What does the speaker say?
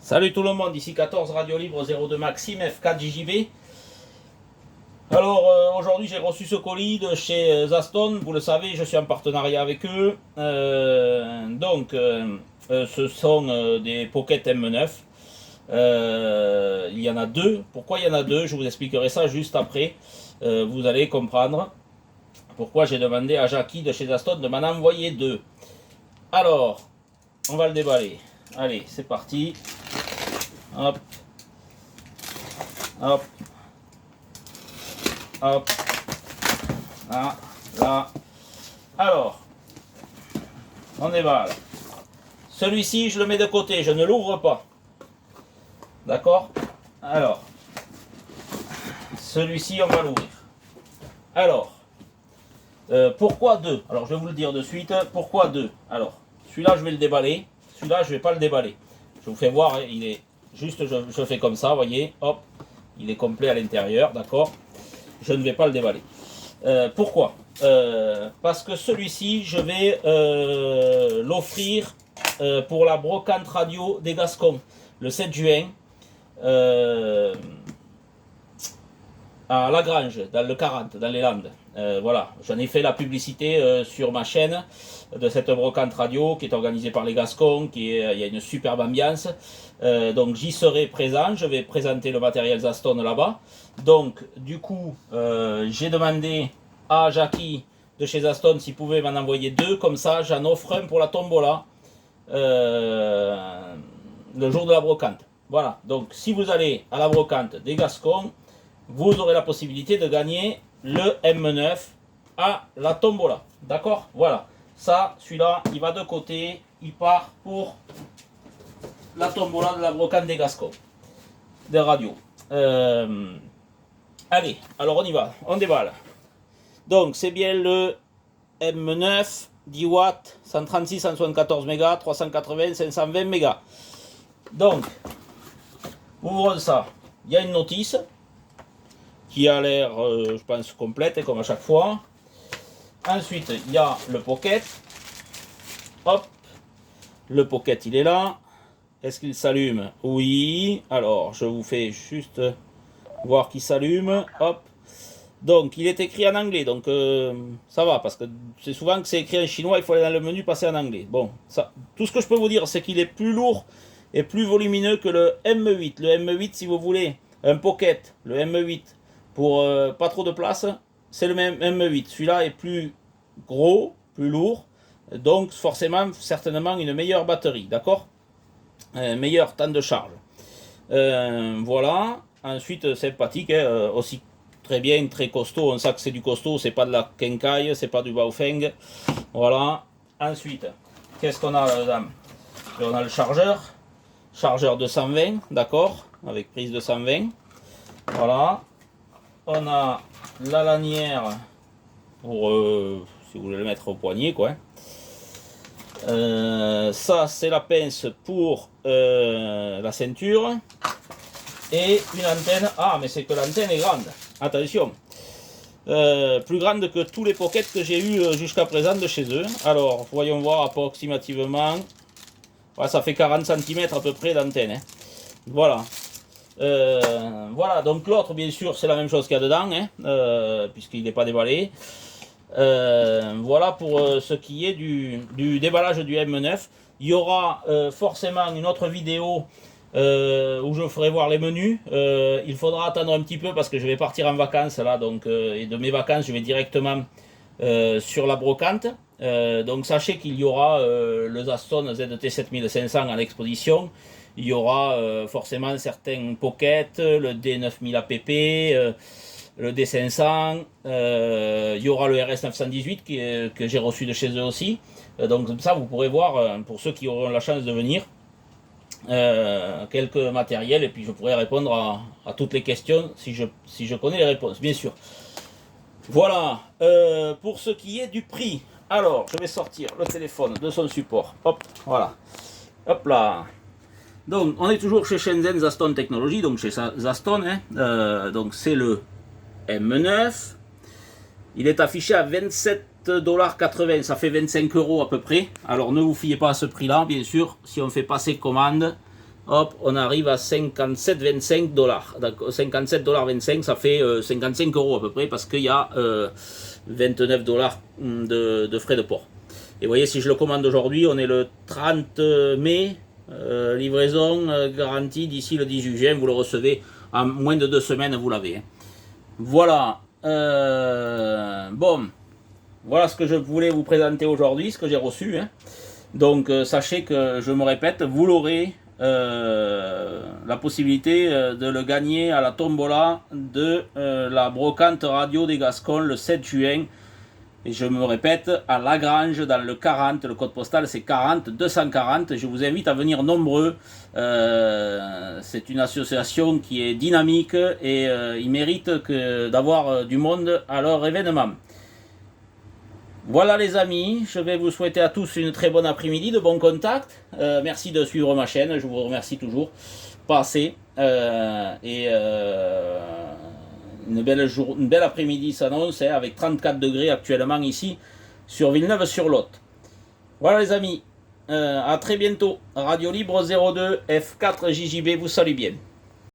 Salut tout le monde, ici 14 Radio Libre 02 Maxime F4 JJV. Alors aujourd'hui j'ai reçu ce colis de chez Zaston, vous le savez, je suis en partenariat avec eux. Ce sont des Pocket M9. Il y en a deux. Pourquoi il y en a deux? Je vous expliquerai ça juste après. Vous allez comprendre pourquoi j'ai demandé à Jackie de chez Zaston de m'en envoyer deux. Alors, on va le déballer. Allez, c'est parti. Hop. Hop. Hop. Là. Là. Alors, on déballe. Celui-ci, je le mets de côté, je ne l'ouvre pas. D'accord? Alors, celui-ci, on va l'ouvrir. Alors, pourquoi deux? Alors, je vais vous le dire de suite. Pourquoi deux? Alors, celui-là, je vais le déballer. Celui-là, je ne vais pas le déballer. Je vous fais voir, hein, il est juste, je fais comme ça, vous voyez, hop, il est complet à l'intérieur, d'accord? Je ne vais pas le déballer. Pourquoi? Parce que celui-ci, je vais l'offrir pour la brocante radio des Gascons, le 7 juin, à Lagrange, dans le 40, dans les Landes. Voilà, j'en ai fait la publicité sur ma chaîne de cette brocante radio qui est organisée par les Gascons, il y a une superbe ambiance. Donc j'y serai présent, je vais présenter le matériel Zaston là-bas. Donc du coup, j'ai demandé à Jackie de chez Zaston s'il pouvait m'en envoyer deux, comme ça j'en offre un pour la tombola le jour de la brocante. Voilà, donc si vous allez à la brocante des Gascons, vous aurez la possibilité de gagner le M9 à la tombola. D'accord? Voilà. Ça, celui-là, il va de côté. Il part pour la tombola de la brocante des Gascons. Des radios. Allez, alors on y va. On déballe. Donc, c'est bien le M9, 10 watts, 136, 174 mégas, 380, 520 mégas. Donc, ouvrons ça. Il y a une notice qui a l'air, je pense, complète, comme à chaque fois. Ensuite, il y a le pocket. Hop. Le pocket, il est là. Est-ce qu'il s'allume? Oui. Alors, je vous fais juste voir qu'il s'allume. Hop. Donc, il est écrit en anglais. Donc, ça va, parce que c'est souvent que c'est écrit en chinois, il faut aller dans le menu, passer en anglais. Bon, ça, tout ce que je peux vous dire, c'est qu'il est plus lourd et plus volumineux que le M8. Le M8, si vous voulez un pocket, le M8, pour pas trop de place, c'est le même M8. Celui-là est plus gros, plus lourd, donc forcément, certainement une meilleure batterie, d'accord? Meilleur temps de charge. Voilà. Ensuite, sympathique, hein, aussi très bien, très costaud. On sait que c'est du costaud, c'est pas de la Kenkai, c'est pas du Baofeng. Voilà. Ensuite, qu'est-ce qu'on a là-dedans? On a le chargeur de 120, d'accord, avec prise de 120. Voilà. On a la lanière pour, si vous voulez le mettre au poignet, quoi. Ça, c'est la pince pour la ceinture. Et une antenne. Ah, mais c'est que l'antenne est grande. Attention. Plus grande que tous les pockets que j'ai eu jusqu'à présent de chez eux. Alors, voyons voir approximativement. Ouais, ça fait 40 cm à peu près d'antenne. Hein. Voilà. Voilà, donc l'autre, bien sûr, c'est la même chose qu'il y a dedans, hein, puisqu'il n'est pas déballé. Voilà pour ce qui est du déballage du M9. Il y aura forcément une autre vidéo où je ferai voir les menus. Il faudra attendre un petit peu parce que je vais partir en vacances là, donc, et de mes vacances, je vais directement sur la brocante. Donc sachez qu'il y aura le Zaston ZT 7500 en exposition. Il y aura forcément certains pockets, le D9000 APP, le D500, il y aura le RS918 que j'ai reçu de chez eux aussi. Donc comme ça, vous pourrez voir, pour ceux qui auront la chance de venir, quelques matériels et puis je pourrai répondre à toutes les questions si je connais les réponses, bien sûr. Voilà, pour ce qui est du prix. Alors, je vais sortir le téléphone de son support. Hop, voilà. Hop là. Donc, on est toujours chez Shenzhen Zaston Technologies, donc chez Zaston. Hein. Donc, c'est le M9. Il est affiché à 27,80 $. Ça fait 25 € à peu près. Alors, ne vous fiez pas à ce prix-là, bien sûr. Si on fait passer commande, hop, on arrive à 57,25 dollars. 57,25 $, ça fait 55 € à peu près, parce qu'il y a 29 dollars de frais de port. Et vous voyez, si je le commande aujourd'hui, on est le 30 mai, livraison garantie d'ici le 18 juin, vous le recevez en moins de 2 semaines, vous l'avez. Hein. Voilà. Bon, voilà ce que je voulais vous présenter aujourd'hui, ce que j'ai reçu. Hein. Donc sachez que, je me répète, vous l'aurez la possibilité de le gagner à la tombola de la brocante radio des Gascons le 7 juin. Et je me répète, à Lagrange, dans le 40, le code postal c'est 40 240. Je vous invite à venir nombreux. C'est une association qui est dynamique et ils méritent d'avoir du monde à leur événement. Voilà les amis, je vais vous souhaiter à tous une très bonne après-midi, de bons contacts. Merci de suivre ma chaîne, je vous remercie toujours. Passez une belle après-midi s'annonce, hein, avec 34 degrés actuellement ici sur Villeneuve-sur-Lot. Voilà les amis, à très bientôt. Radio Libre 02 F4 JJB vous salue bien.